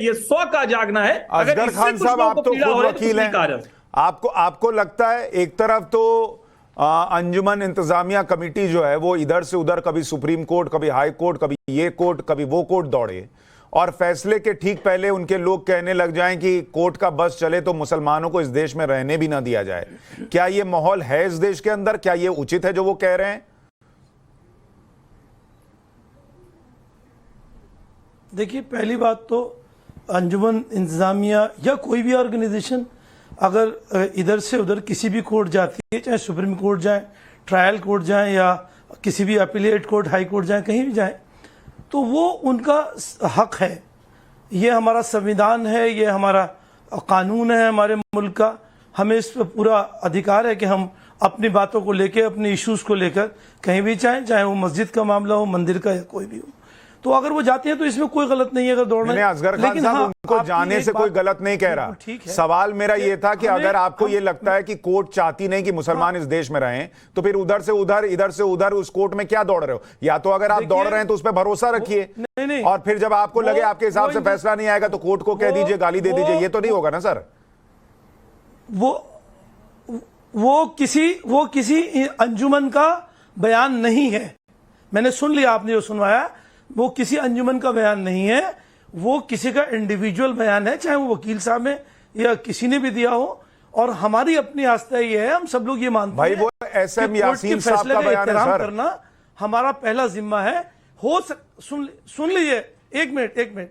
ये 100 का जागना है। असगर खान साहब, आप तो खुद वकील हैं, आपको लगता है एक तरफ तो अंजुमन इंतजामिया कमेटी जो है वो इधर से उधर, कभी सुप्रीम कोर्ट, कभी हाई कोर्ट, कभी ये कोर्ट, कभी वो कोर्ट दौड़े, और फैसले के ठीक पहले उनके लोग कहने लग जाएं कि कोर्ट का बस चले तो मुसलमानों को इस देश में रहने भी ना दिया जाए। क्या ये माहौल है इस देश के अंदर? क्या ये उचित है जो वो कह रहे हैं? देखिए, पहली बात तो अंजुमन इंतजामिया या कोई भी ऑर्गेनाइजेशन अगर इधर से उधर किसी भी कोर्ट जाती है, चाहे सुप्रीम कोर्ट जाए, ट्रायल कोर्ट जाए, या किसी भी अपीलेट कोर्ट, हाई कोर्ट जाए, कहीं भी जाए, तो वो उनका हक है। ये हमारा संविधान है, ये हमारा कानून है हमारे मुल्क का। हमें इस पर पूरा अधिकार है कि हम अपनी बातों को लेकर, अपने इश्यूज को लेकर कहीं भी जाएं, चाहे वो मस्जिद का मामला हो, मंदिर का, या कोई भी हो। तो अगर वो जाते हैं तो इसमें कोई गलत नहीं है अगर दौड़ना है। असगर खान साहब, उनको जाने से कोई गलत नहीं कह रहा। सवाल मेरा ये था कि अगर आपको ये लगता है कि कोर्ट चाहती नहीं कि मुसलमान इस देश में रहें, तो फिर उधर से उधर, इधर से उधर उस कोर्ट में क्या दौड़ रहे हो? या तो अगर आप दौड़ रहे हैं तो उस पर भरोसा रखिए, और फिर जब आपको लगे आपके हिसाब से फैसला नहीं आएगा तो कोर्ट को कह दीजिए, गाली दे दीजिए। ये तो नहीं होगा ना सर? वो किसी अंजुमन का बयान नहीं है। मैंने सुन लिया, आपने जो सुनवाया, वो किसी अंजुमन का बयान नहीं है, वो किसी का इंडिविजुअल बयान है, चाहे वो वकील साहब में या किसी ने भी दिया हो। और हमारी अपनी आस्था ये है, हम सब लोग ये मानते हैं वो एसएम यासीन साहब का बयान है सर, करना हमारा पहला जिम्मा है। सुन लीजिए, एक मिनट।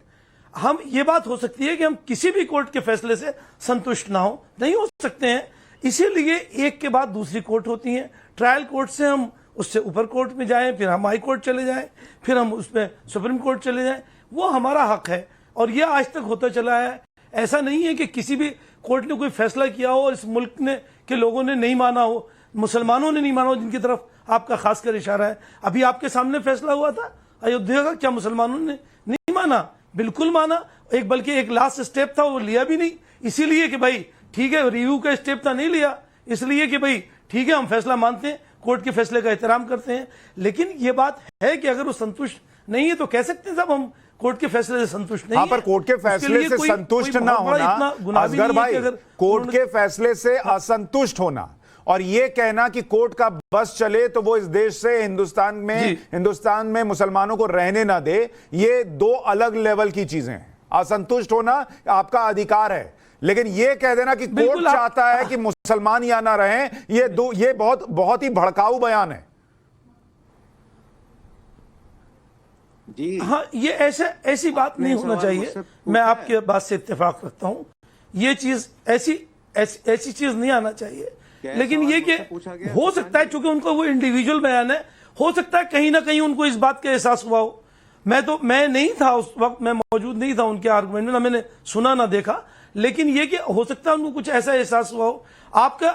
हम ये बात हो सकती है कि हम किसी भी कोर्ट के फैसले से संतुष्ट ना हो, नहीं हो सकते हैं, इसीलिए एक के बाद दूसरी कोर्ट होती है। ट्रायल कोर्ट से हम उससे ऊपर कोर्ट में जाएं, फिर हम हाई कोर्ट चले जाएं, फिर हम उसमें सुप्रीम कोर्ट चले जाएं, वो हमारा हक है। और ये आज तक होता चला है। ऐसा नहीं है कि किसी भी कोर्ट ने कोई फैसला किया हो और इस मुल्क ने के लोगों ने नहीं माना हो, मुसलमानों ने नहीं माना हो, जिनकी तरफ आपका खासकर इशारा है। अभी आपके सामने फैसला हुआ था अयोध्या का, क्या मुसलमानों ने नहीं माना? बिल्कुल माना। बल्कि एक लास्ट स्टेप था, वो लिया भी नहीं, इसीलिए कि भाई ठीक है, रिव्यू का स्टेप था, नहीं लिया, इसलिए कि भाई ठीक है, हम फैसला मानते हैं, कोर्ट के फैसले का एहतराम करते हैं। लेकिन ये बात है कि अगर वो संतुष्ट नहीं है तो कह सकते हैं साहब हम कोर्ट के फैसले से संतुष्ट नहीं है। पर कोर्ट के फैसले से संतुष्ट ना होना, असगर भाई, कोर्ट के फैसले से असंतुष्ट होना और ये कहना कि कोर्ट का बस चले तो वो इस देश से हिंदुस्तान में मुसलमानों को रहने ना दे, ये दो अलग लेवल की चीजें हैं। असंतुष्ट होना आपका अधिकार है, लेकिन ये कह देना कि कोर्ट चाहता है कि मुसलमान या ना रहें, ये बहुत ही भड़काऊ बयान है जी। हाँ, ये ऐसी बात नहीं होना चाहिए। मैं आपकी बात से इत्तेफाक रखता हूं, ये चीज ऐसी चीज नहीं आना चाहिए। लेकिन ये कि हो सकता है, चूंकि उनको वो इंडिविजुअल बयान है, हो सकता है कहीं ना कहीं उनको इस बात का एहसास हुआ हो। मैं नहीं था उस वक्त, मैं मौजूद नहीं था उनके आर्गुमेंट में, ना मैंने सुना ना देखा। लेकिन ये कि हो सकता है उनको कुछ ऐसा एहसास हुआ हो। आपके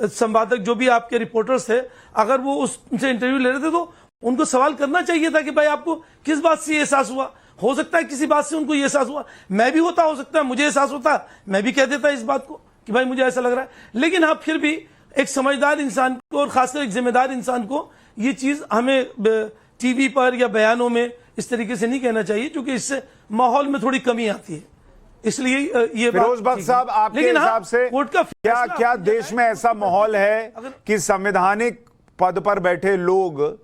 संवादक, जो भी आपके रिपोर्टर्स थे, अगर वो उनसे इंटरव्यू ले रहे थे तो उनको सवाल करना चाहिए था कि भाई आपको किस बात से एहसास हुआ। हो सकता है किसी बात से उनको ये एहसास हुआ, मैं भी होता, हो सकता है मुझे एहसास होता, मैं भी कह देता इस बात को कि भाई मुझे ऐसा लग रहा है। लेकिन हाँ, फिर भी एक समझदार इंसान को और खासकर एक जिम्मेदार इंसान को ये चीज हमें टीवी पर या बयानों में इस तरीके से नहीं कहना चाहिए, क्योंकि इससे माहौल में थोड़ी कमी आती है। इसलिए ये फिरोज बख्श साहब, आपके हिसाब से क्या देश में ऐसा माहौल है कि संवैधानिक पद पर बैठे लोग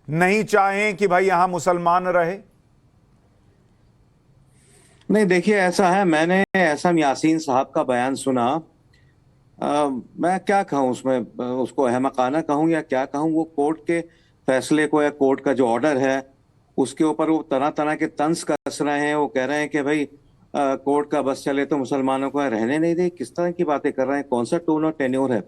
नहीं चाहें कि भाई यहां मुसलमान रहे? नहीं, देखिए ऐसा है, मैंने एसएम यासीन साहब का बयान सुना। मैं क्या कहूं उसमें, उसको अहमकाना कहूं या क्या कहूं, वो कोर्ट के फैसले को या कोर्ट का जो ऑर्डर है उसके ऊपर वो तरह तरह के तंज कस रहे हैं। वो कह रहे हैं कि भाई कोर्ट का बस चले तो मुसलमानों को रहने नहीं दे। किस तरह की बातें कर रहे हैं, कौन सा टोन और टेन्योर है?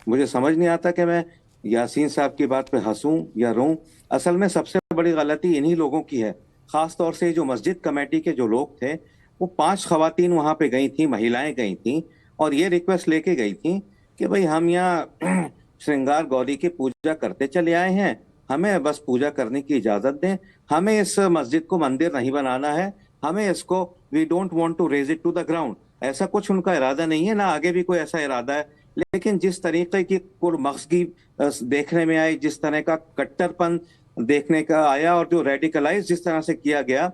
मुझे समझ नहीं आता कि मैं यासीन साहब की बात पे हंसूं या रोऊं। असल में सबसे बड़ी गलती इन्हीं लोगों की है, खास तौर से जो मस्जिद कमेटी के जो लोग थे, वो 5 खवातीन वहां पे गई थी, महिलाएं गई थी, और ये रिक्वेस्ट लेके गई थी कि भाई हम यहाँ श्रृंगार गौरी की पूजा करते चले आए हैं, हमें बस पूजा करने की इजाजत दें, हमें इस मस्जिद को मंदिर नहीं बनाना है, हमें इसको we don't want to raise it to the ground. ऐसा कुछ उनका इरादा नहीं है, ना आगे भी कोई ऐसा इरादा है। लेकिन जिस तरीके की कुरमख्ज़गी देखने में आई, जिस तरह का कट्टरपन देखने का आया, और जो रेडिकलाइज जिस तरह से किया गया,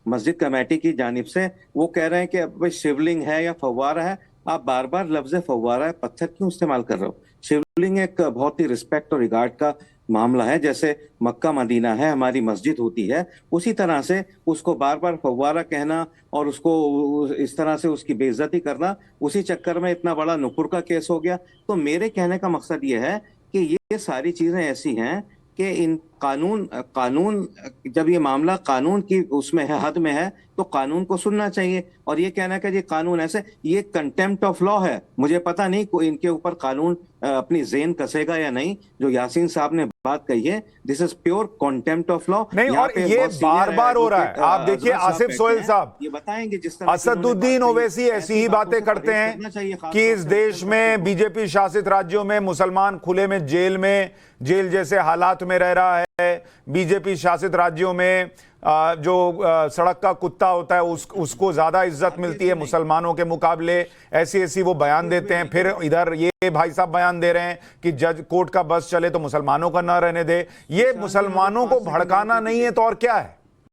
मस्जिद कमेटी की जानिब से वो कह रहे हैं कि भाई शिवलिंग है या फव्वारा है, आप बार बार लफ्ज फव्वारा पत्थर क्यों इस्तेमाल कर रहे हो? शिवलिंग एक बहुत ही रिस्पेक्ट और रिगार्ड का मामला है। जैसे मक्का मदीना है, हमारी मस्जिद होती है, उसी तरह से उसको बार बार फव्वारा कहना और उसको इस तरह से उसकी बेइज्जती करना, उसी चक्कर में इतना बड़ा नुपुर का केस हो गया। तो मेरे कहने का मकसद ये है कि ये सारी चीजें ऐसी हैं कि इन कानून जब ये मामला कानून की उसमें है, हद में है, तो कानून को सुनना चाहिए। और ये कहना कि ये कानून ऐसे, ये कंटेम्प्ट ऑफ लॉ है। मुझे पता नहीं कोई इनके ऊपर कानून अपनी जेन कसेगा या नहीं। जो यासीन साहब ने बात कही है, this is pure contempt of law. नहीं, और ये बार बार हो रहा है। आप देखिए आसिफ सोहेल साहब, ये बताएंगे जिस तरह असदुद्दीन ओवैसी ऐसी ही बातें करते हैं कि इस देश में बीजेपी शासित राज्यों में मुसलमान खुले में जेल जैसे हालात में रह रहा है। बीजेपी शासित राज्यों में जो सड़क का कुत्ता होता है उसको ज्यादा इज्जत मिलती है मुसलमानों के मुकाबले। ऐसी वो बयान देते हैं। फिर इधर ये भाई साहब बयान दे रहे हैं कि जज कोर्ट का बस चले तो मुसलमानों का ना रहने दे। ये मुसलमानों को भड़काना नहीं है तो और क्या है?